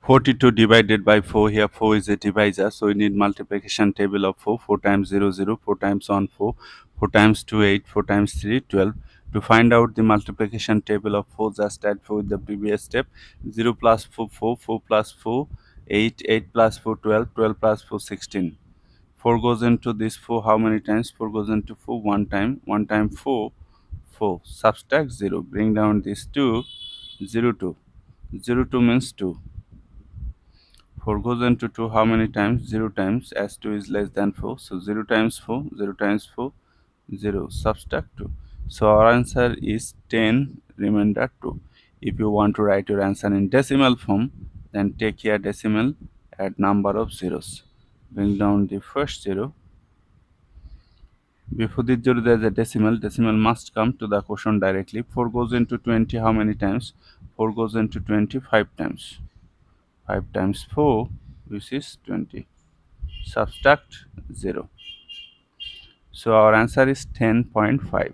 42 divided by 4. Here 4 is a divisor, so we need multiplication table of 4. 4 times 0, 0. 4 times 1, 4. 4 times 2, 8. 4 times 3, 12. To find out the multiplication table of 4, just add 4 with the previous step. 0 plus 4, 4. 4 plus 4, 8. 8 plus 4, 12. 12 plus 4, 16. 4 goes into this 4 how many times? 4 goes into 4 one time. 1 time 4, 4. Subtract 0. Bring down this 2, 0, 2. 0, 2 means 2. 4 goes into 2 how many times? 0 times, as 2 is less than 4. So 0 times 4, 0 times 4, 0. Subtract 2. So our answer is 10 remainder 2. If you want to write your answer in decimal form, then take here decimal, add number of zeros. Bring down the first 0. Before this 0 there is a decimal. Decimal must come to the quotient directly. 4 goes into 20 how many times? 4 goes into 25 times. 5 times 4, which is 20. Subtract 0. So our answer is 10.5.